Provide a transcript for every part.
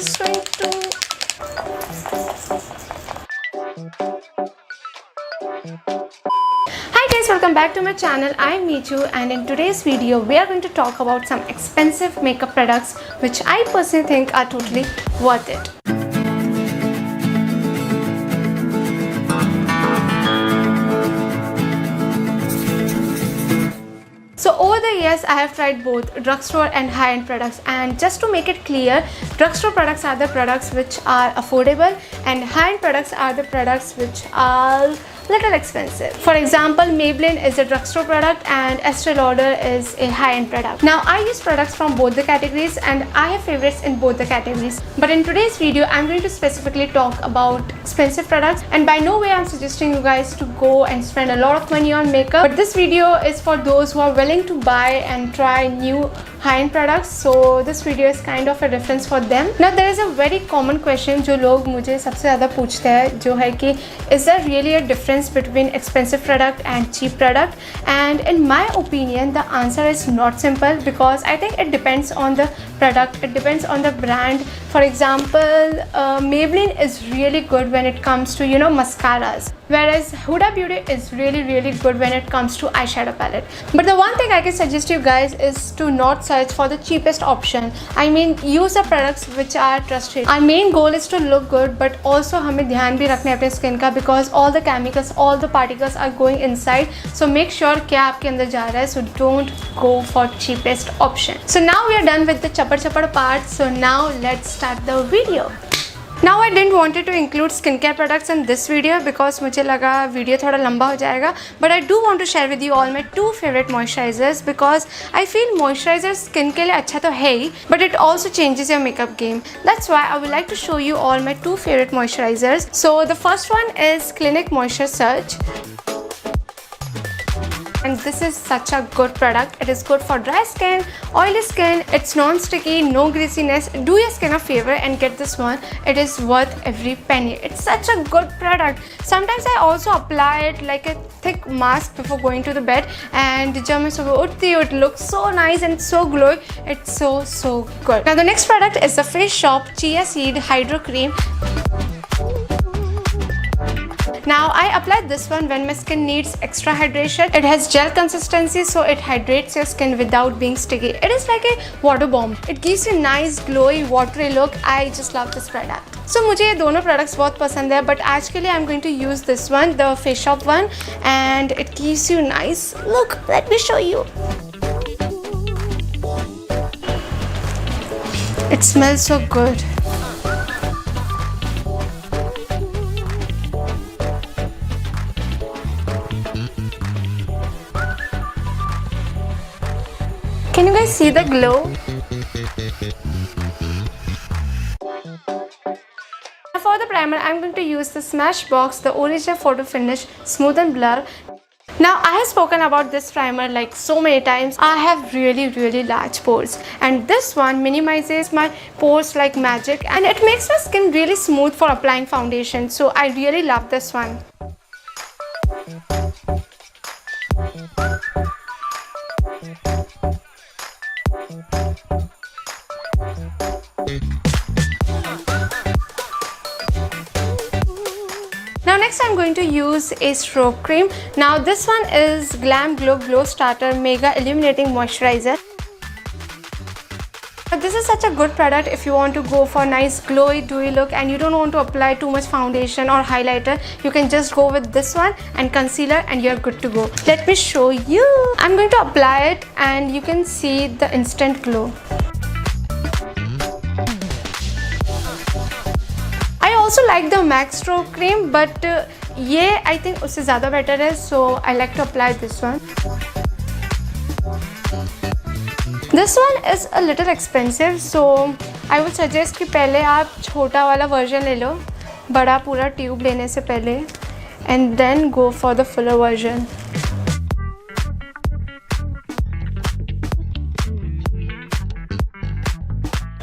just going to... Hi guys, welcome back to my channel. I'm Meechu, and in today's video we are going to talk about some expensive makeup products which I personally think are totally worth it. So over the years I have tried both drugstore and high-end products, and just to make it clear, drugstore products are the products which are affordable and high-end products are the products which are little expensive. For example, Maybelline is a drugstore product and Estee Lauder is a high-end product. Now I use products from both the categories and I have favorites in both the categories. But in today's video, I'm going to specifically talk about expensive products, and by no way I'm suggesting you guys to go and spend a lot of money on makeup. But this video is for those who are willing to buy and try new high-end products. So this video is kind of a reference for them. Now there is a very common question जो लोग मुझे सबसे ज़्यादा पूछते हैं, जो है कि is there really a difference between expensive product and cheap product? And in my opinion, the answer is not simple, because I think it depends on the product, it depends on the brand. For example, Maybelline is really good when it comes to, you know, mascaras, whereas Huda Beauty is really good when it comes to eyeshadow palette. But the one thing I can suggest you guys is to not search for the cheapest option. I mean, use the products which are trusted. Our main goal is to look good, but also हमें ध्यान भी रखना है अपने skin का, because all the chemicals, all the particles are going inside. So make sure क्या आपके अंदर जा रहा है. So don't go for cheapest option. So now we are done with the chapar part. So now let's start the video. Now I didn't wanted to include skincare products in this video because मुझे लगा video थोड़ा लंबा हो जाएगा. But I do want to share with you all my two favorite moisturizers, because I feel moisturizer skin के लिए अच्छा तो है ही, but it also changes your makeup game. That's why I would like to show you all my two favorite moisturizers. So the first one is Clinique Moisture Surge. And this is such a good product. It is good for dry skin, oily skin, it's non-sticky, no greasiness. Do your skin a favor and get this one. It is worth every penny. It's such a good product. Sometimes I also apply it like a thick mask before going to the bed, and जब मैं सुबह उठती हूँ, it looks so nice and so glowing. It's so good. Now the next product is the Face Shop Chia Seed Hydro Cream. Now I apply this one when my skin needs extra hydration. It has gel consistency, so it hydrates your skin without being sticky. It is like a water bomb. It gives you nice glowy watery look. I just love this product. So मुझे ये दोनों products बहुत पसंद है, but आज के लिए I'm going to use this one, the Face Shop one, and it gives you nice look. Let me show you. It smells so good. Can you guys see the glow? For the primer, I'm going to use the Smashbox, the Original Photo Finish Smooth and Blur. Now I have spoken about this primer like so many times. I have really large pores, and this one minimizes my pores like magic, and it makes my skin really smooth for applying foundation. So I really love this one. Now next I'm going to use a stroke cream. Now this one is Glam Glow Glow Starter Mega Illuminating Moisturizer. This is such a good product if you want to go for a nice glowy dewy look and you don't want to apply too much foundation or highlighter. You can just go with this one and concealer and you're good to go. Let me show you. I'm going to apply it and you can see the instant glow. I also like the MAC Stroke Cream, but ये I think उससे ज़्यादा better है, so I like to apply this one. This one is a little expensive, so I would suggest कि पहले आप छोटा वाला version ले लो, बड़ा पूरा tube लेने से पहले, and then go for the fuller version.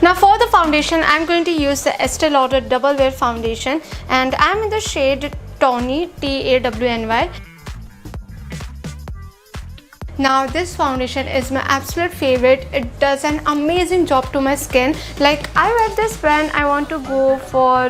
Now for the foundation, I'm going to use the Estee Lauder Double Wear Foundation, and I'm in the shade Tawny, Tawny. Now this foundation is my absolute favorite. It does an amazing job to my skin. Like I wear this when I want to go for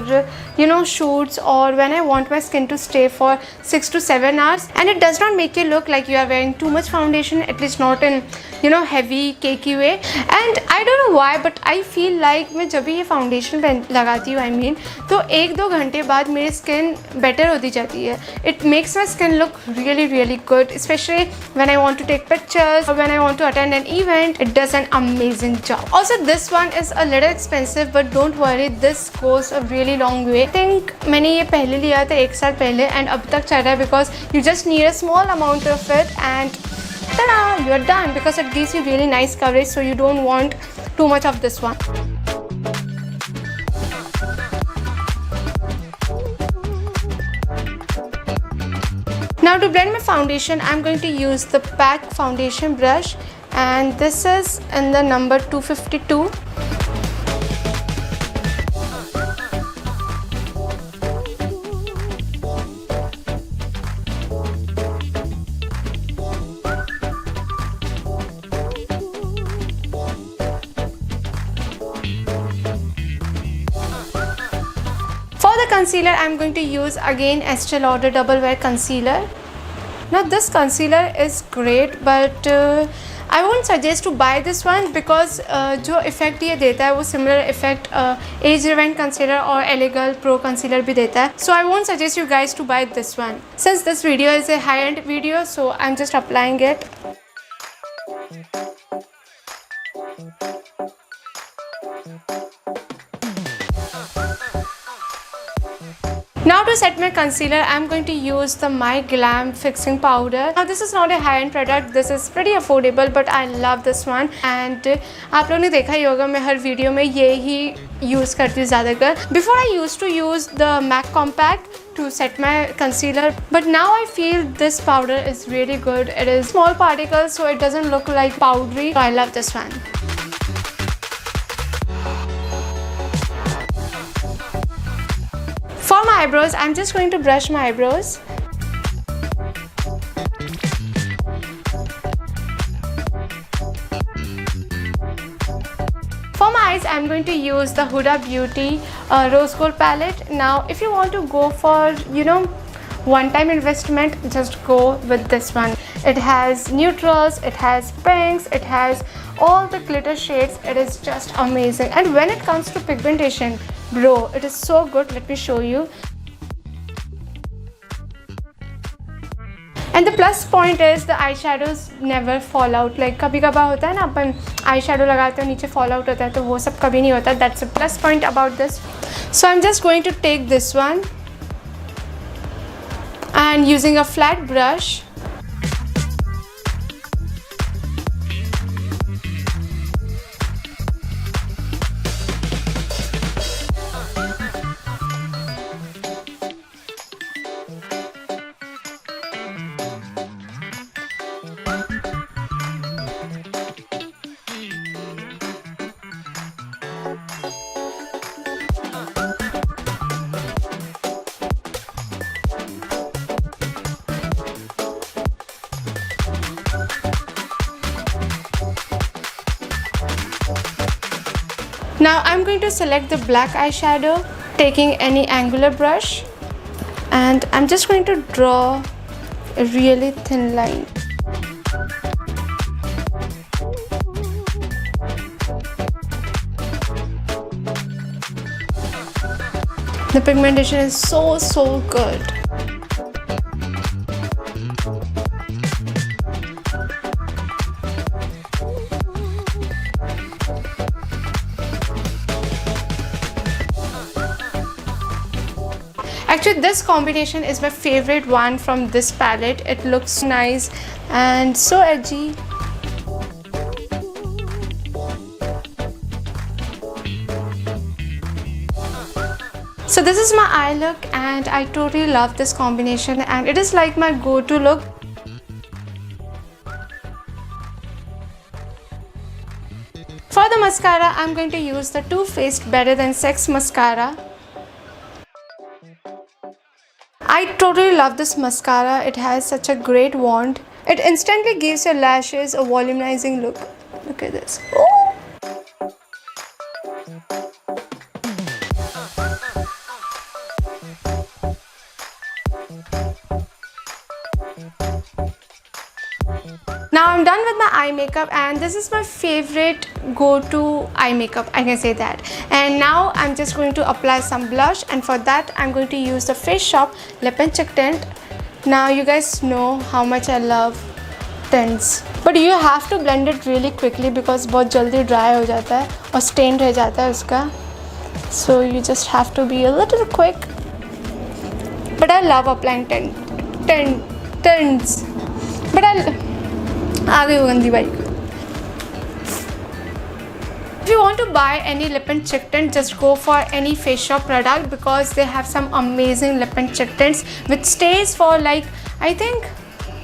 shoots, or when I want my skin to stay for 6 to 7 hours, and it does not make you look like you are wearing too much foundation, at least not in heavy cakey way. And I don't know why, but I feel like मैं जब भी ये foundation लगाती हूँ, I mean, तो 1-2 घंटे बाद मेरी skin better होती जाती है. It makes my skin look really really good, especially when I want to take pictures or when I want to attend an event. It does an amazing job. Also this one is a little expensive, but don't worry, this goes a really long way. I think मैंने ये पहले लिया था 1 साल पहले, and अब तक चल रहा है because you just need a small amount of it and ta-da, you are done, because it gives you really nice coverage, so you don't want too much of this one. Now to blend my foundation, I'm going to use the PAC foundation brush, and this is in the number 252. For the concealer, I'm going to use again Estee Lauder Double Wear Concealer. Now this concealer is great, but I won't suggest to buy this one because जो effect ये देता है वो similar effect Age Rewind Concealer और Elegel Pro Concealer भी देता है. So I won't suggest you guys to buy this one. Since this video is a high-end video, so I'm just applying it. Now to set my concealer, I'm going to use the My Glam Fixing Powder. Now this is not a high-end product, this is pretty affordable, but I love this one. And आप लोगों ने देखा ही होगा, मैं हर video में ये ही use करती हूँ ज़्यादातर. Before I used to use the MAC Compact to set my concealer, but now I feel this powder is really good. It is small particles, so it doesn't look like powdery. So I love this one. For my eyebrows, I'm just going to brush my eyebrows. For my eyes, I'm going to use the Huda Beauty Rose Gold palette. Now, if you want to go for, one-time investment, just go with this one. It has neutrals, it has pinks, it has all the glitter shades. It is just amazing. And when it comes to pigmentation, bro, it is so good. Let me show you. And the plus point is the eyeshadows never fall out. Like कभी कभार होता है ना, अपन eyeshadow लगाते हैं नीचे fall out होता है, तो वो सब कभी नहीं होता. That's a plus point about this. So I'm just going to take this one and using a flat brush, now I'm going to select the black eyeshadow, taking any angular brush, and I'm just going to draw a really thin line. The pigmentation is so good. Actually, this combination is my favorite one from this palette. It looks nice and so edgy. So this is my eye look, and I totally love this combination, and it is like my go-to look. For the mascara, I'm going to use the Too Faced Better Than Sex mascara. I totally love this mascara. It has such a great wand. It instantly gives your lashes a volumizing look. Look at this. Oh! Now I'm done with my eye makeup, and this is my favorite go-to eye makeup, I can say that. And now I'm just going to apply some blush, and for that I'm going to use the Face Shop Lip and Cheek Tint. Now you guys know how much I love tints, but you have to blend it really quickly because बहुत जल्दी dry हो जाता है और stained रह जाता है उसका. So you just have to be a little quick. But I love applying tints. But आ गई वो गंदी bike. If you want to buy any lip and cheek tint, just go for any Face Shop product because they have some amazing lip and cheek tints which stays for like I think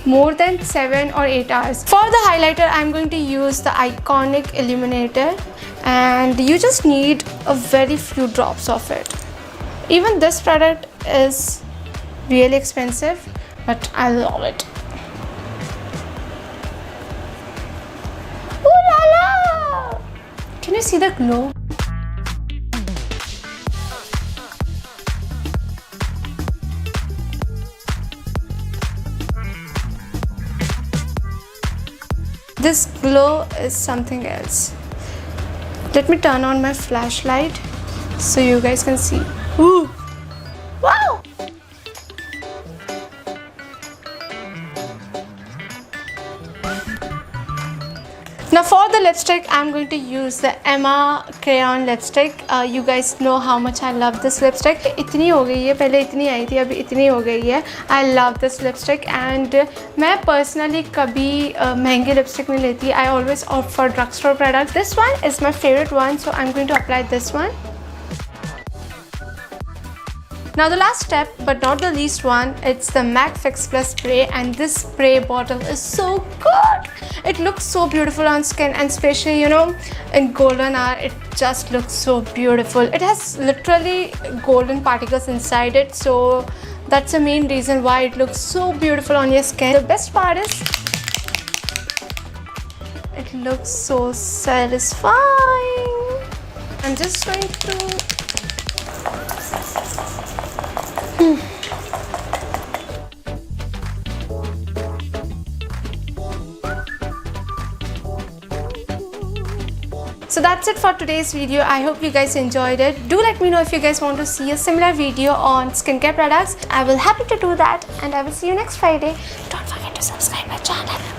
more than 7 or 8 hours. For the highlighter, I'm going to use the Iconic Illuminator, and you just need a very few drops of it. Even this product is really expensive, but I love it. Can you see the glow? This glow is something else. Let me turn on my flashlight so you guys can see. Ooh! Wow! Now for the lipstick, I'm going to use the Emma Crayon lipstick. You guys know how much I love this lipstick. इतनी हो गई है, पहले इतनी आई थी, अभी इतनी हो गई है. I love this lipstick, and मैं personally कभी महंगी lipstick नहीं लेती. I always opt for drugstore products. This one is my favorite one, so I'm going to apply this one. Now the last step, but not the least one, it's the MAC Fix Plus spray, and this spray bottle is so good. It looks so beautiful on skin, and especially in golden hour, it just looks so beautiful. It has literally golden particles inside it, so that's the main reason why it looks so beautiful on your skin. The best part is it looks so satisfying. I'm just going to So that's it for today's video. I hope you guys enjoyed it. Do let me know if you guys want to see a similar video on skincare products. I will happy to do that, and I will see you next Friday. Don't forget to subscribe my channel.